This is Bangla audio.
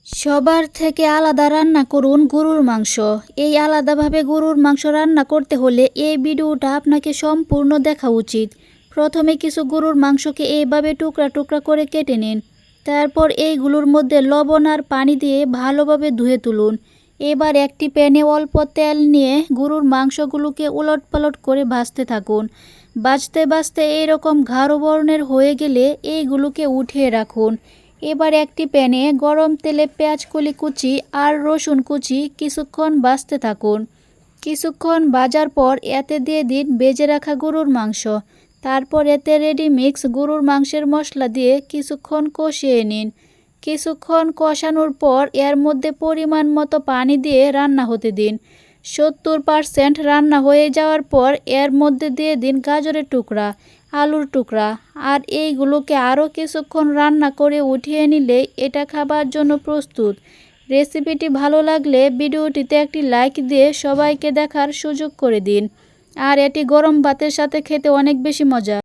সবার থেকে আলাদা রান্না করুন গরুর মাংস। এই আলাদাভাবে গরুর মাংস রান্না করতে হলে এই ভিডিওটা আপনাকে সম্পূর্ণ দেখা উচিত। প্রথমে কিছু গরুর মাংসকে এইভাবে টুকরা টুকরা করে কেটে নিন। তারপর এইগুলোর মধ্যে লবণ আর পানি দিয়ে ভালোভাবে ধুয়ে তুলুন। এবার একটি প্যানে অল্প তেল নিয়ে গরুর মাংসগুলোকে উলটপালট করে ভাজতে থাকুন। ভাজতে ভাজতে এইরকম গাঢ় বর্ণের হয়ে গেলে এইগুলোকে উঠিয়ে রাখুন। এবার একটি প্যানে গরম তেলে পেঁয়াজকলি কুচি আর রসুন কুচি কিছুক্ষণ ভাজতে থাকুন। কিছুক্ষণ ভাজার পর এতে দিয়ে দিন ভেজে রাখা গরুর মাংস। তারপর এতে রেডি মিক্স গরুর মাংসের মশলা দিয়ে কিছুক্ষণ কষিয়ে নিন। কিছুক্ষণ কষানোর পর এর মধ্যে পরিমাণ মতো পানি দিয়ে রান্না হতে দিন। 70% রান্না হয়ে যাওয়ার পর এর মধ্যে দিয়ে দিন গাজরের টুকরা, আলুর টুকরা আর এইগুলোকে আরও কিছুক্ষণ রান্না করে উঠিয়ে নিলেই এটা খাবার জন্য প্রস্তুত। রেসিপিটি ভালো লাগলে ভিডিওটিতে একটি লাইক দিয়ে সবাইকে দেখার সুযোগ করে দিন। আর এটি গরম ভাতের সাথে খেতে অনেক বেশি মজা।